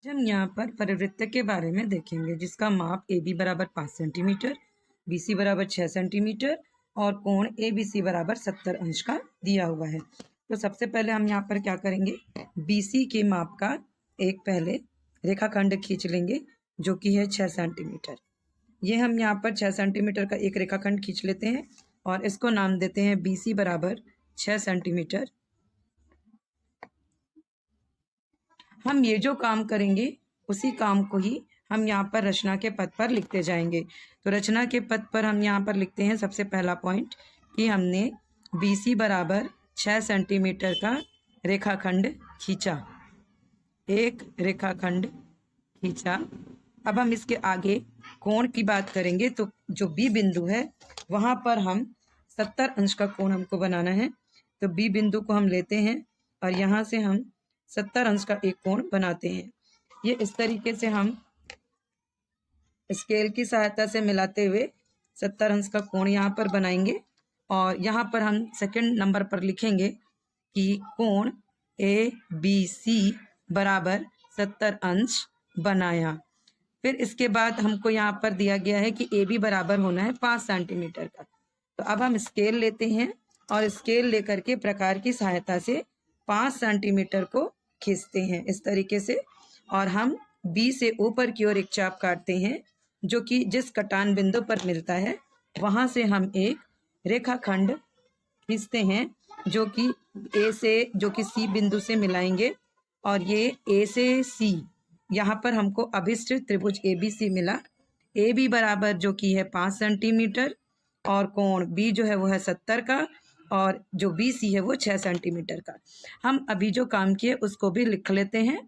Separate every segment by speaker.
Speaker 1: हम यहाँ पर परिवृत्त के बारे में देखेंगे जिसका माप ए बी बराबर 5 सेंटीमीटर, बी सी बराबर 6 सेंटीमीटर और कोण ए बी सी बराबर 70 अंश का दिया हुआ है। तो सबसे पहले हम यहाँ पर क्या करेंगे, बी सी के माप का एक पहले रेखाखंड खींच लेंगे जो कि है 6 सेंटीमीटर। ये हम यहाँ पर 6 सेंटीमीटर का एक रेखाखंड खींच लेते हैं और इसको नाम देते हैं बी सी बराबर 6 सेंटीमीटर। हम ये जो काम करेंगे उसी काम को ही हम यहाँ पर रचना के पद पर लिखते जाएंगे। तो रचना के पद पर हम यहाँ पर लिखते हैं सबसे पहला पॉइंट कि हमने BC बराबर 6 सेंटीमीटर का रेखाखंड खींचा, एक रेखाखंड खींचा। अब हम इसके आगे कोण की बात करेंगे तो जो B बिंदु है वहाँ पर हम 70 अंश का कोण हमको बनाना है। तो B बिंदु को हम लेते हैं और यहाँ से हम 70 अंश का एक कोण बनाते हैं। ये इस तरीके से हम स्केल की सहायता से मिलाते हुए 70 अंश का कोण यहाँ पर बनाएंगे और यहाँ पर हम सेकंड नंबर पर लिखेंगे कि कोण ABC बराबर 70 अंश बनाया। फिर इसके बाद हमको यहाँ पर दिया गया है कि AB बराबर होना है 5 सेंटीमीटर का। तो अब हम स्केल लेते हैं और स्केल लेकर के प्रकार की सहायता से 5 सेंटीमीटर को खींचते हैं इस तरीके से और हम B से ऊपर की ओर एक चाप काटते हैं जो कि जिस कटान बिंदु पर मिलता है वहां से हम एक रेखाखंड खींचते हैं जो कि A से जो कि C बिंदु से मिलाएंगे और ये A से C यहाँ पर हमको अभिष्ट त्रिभुज ABC मिला। AB बराबर जो कि है 5 सेंटीमीटर और कोण B जो है वो है 70 का और जो BC है वो 6 सेंटीमीटर का। हम अभी जो काम किए उसको भी लिख लेते हैं।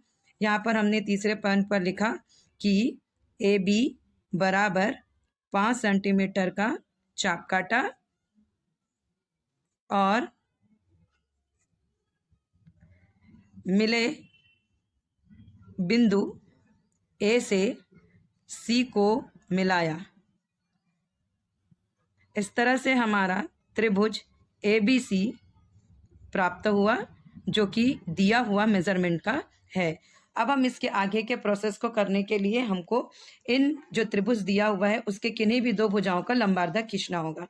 Speaker 1: यहाँ पर हमने तीसरे पॉइंट पर लिखा कि AB बराबर 5 सेंटीमीटर का चाप काटा और मिले बिंदु A से C को मिलाया। इस तरह से हमारा त्रिभुज ABC प्राप्त हुआ जो कि दिया हुआ मेजरमेंट का है। अब हम इसके आगे के प्रोसेस को करने के लिए हमको इन जो त्रिभुज दिया हुआ है उसके किन्हीं भी दो भुजाओं का लंबार्धक खींचना होगा।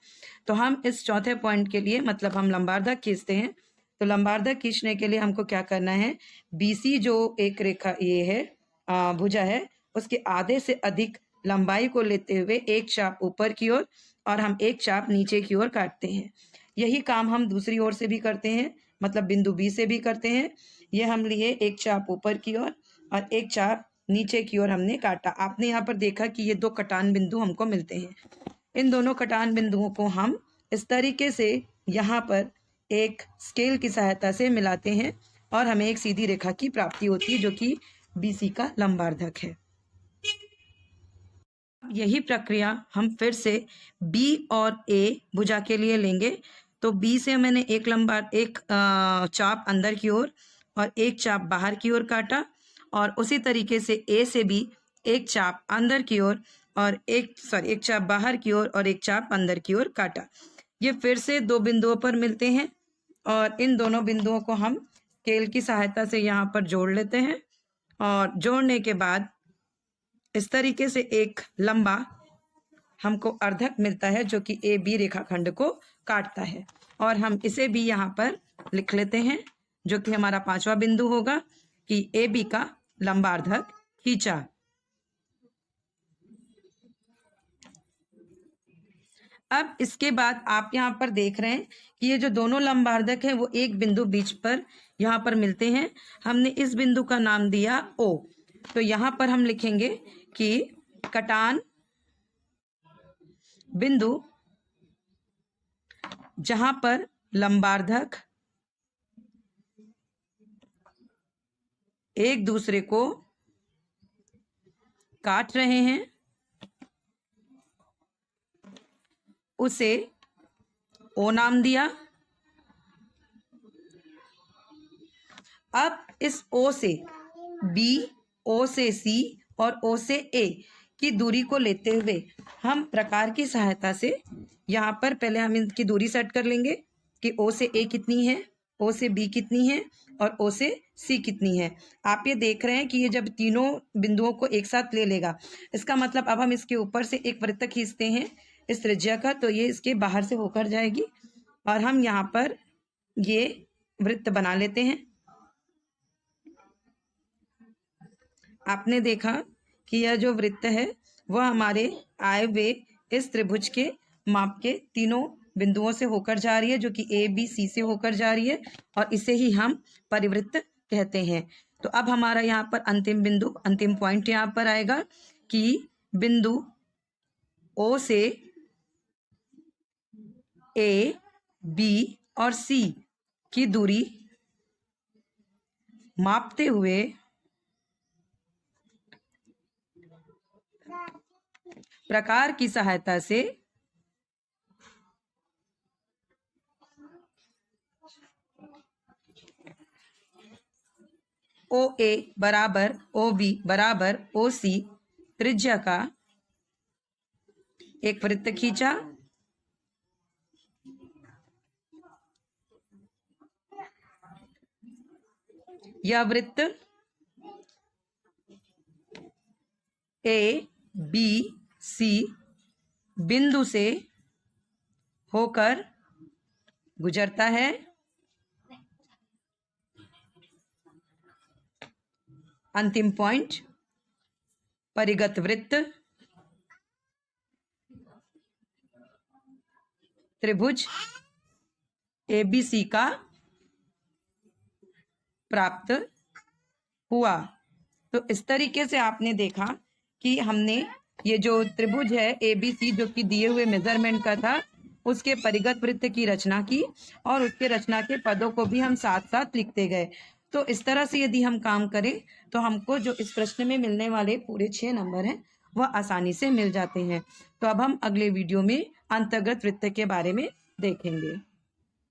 Speaker 1: तो हम इस चौथे पॉइंट के लिए मतलब हम लंबार्धक खींचते हैं। तो लंबार्धक खींचने के लिए हमको क्या करना है, BC जो एक रेखा ये है भुजा है उसके आधे से अधिक लंबाई को लेते हुए एक चाप ऊपर की ओर और हम एक चाप नीचे की ओर काटते हैं। यही काम हम दूसरी ओर से भी करते हैं, मतलब बिंदु B से भी करते हैं। ये हम लिए एक चाप ऊपर की ओर और एक चाप नीचे की ओर हमने काटा। आपने यहाँ पर देखा कि ये दो कटान बिंदु हमको मिलते हैं। इन दोनों कटान बिंदुओं को हम इस तरीके से यहाँ पर एक स्केल की सहायता से मिलाते हैं और हमें एक सीधी रेखा की प्राप्ति होती है जो कि BC का लंबार्धक है। यही प्रक्रिया हम फिर से B और A भुजा के लिए लेंगे। तो B से मैंने एक चाप अंदर की ओर और एक चाप बाहर की ओर काटा और उसी तरीके से A से भी एक चाप अंदर की ओर और एक चाप बाहर की ओर और एक चाप अंदर की ओर काटा। ये फिर से दो बिंदुओं पर मिलते हैं और इन दोनों बिंदुओं को हम स्केल की सहायता से यहाँ पर जोड़ लेते हैं और जोड़ने के बाद इस तरीके से एक लंबा हमको अर्धक मिलता है जो कि AB रेखाखंड को काटता है और हम इसे भी यहाँ पर लिख लेते हैं जो कि हमारा पांचवा बिंदु होगा कि AB का लंबार्धक खींचा। अब इसके बाद आप यहाँ पर देख रहे हैं कि ये जो दोनों लंबार्धक हैं वो एक बिंदु बीच पर यहाँ पर मिलते हैं। हमने इस बिंदु का नाम दिया O। तो यहाँ पर हम लिखेंगे कि कटान बिंदु जहां पर लंबार्धक एक दूसरे को काट रहे हैं उसे O नाम दिया। अब इस O से B, O से C और O से A की दूरी को लेते हुए हम प्रकार की सहायता से यहाँ पर पहले हम इनकी दूरी सेट कर लेंगे कि O से A कितनी है ओ से बी कितनी है और ओ से सी कितनी है। आप ये देख रहे हैं कि ये जब तीनों बिंदुओं को एक साथ ले लेगा, इसका मतलब अब हम इसके ऊपर से एक वृत्त खींचते हैं इस त्रिज्या का, तो ये इसके बाहर से होकर जाएगी और हम यहाँ पर ये वृत्त बना लेते हैं। आपने देखा कि यह जो वृत्त है वह हमारे आए हुए इस त्रिभुज के माप के तीनों बिंदुओं से होकर जा रही है, जो कि ए बी सी से होकर जा रही है, और इसे ही हम परिवृत्त कहते हैं। तो अब हमारा यहाँ पर अंतिम बिंदु, अंतिम पॉइंट यहाँ पर आएगा कि बिंदु ओ से ए बी और सी की दूरी मापते हुए प्रकार की सहायता से ओ ए बराबर ओ बी बराबर ओ सी त्रिज्या का एक वृत्त खींचा। यह वृत्त ए बी सी बिंदु से होकर गुजरता है। अंतिम पॉइंट, परिगत वृत्त त्रिभुज एबीसी का प्राप्त हुआ। तो इस तरीके से आपने देखा कि हमने ये जो त्रिभुज है एबीसी, जो कि दिए हुए मेजरमेंट का था, उसके परिगत वृत्त की रचना की और उसके रचना के पदों को भी हम साथ साथ लिखते गए। तो इस तरह से यदि हम काम करें तो हमको जो इस प्रश्न में मिलने वाले पूरे 6 नंबर हैं वह आसानी से मिल जाते हैं। तो अब हम अगले वीडियो में अंतर्गत वृत्त के बारे में देखेंगे।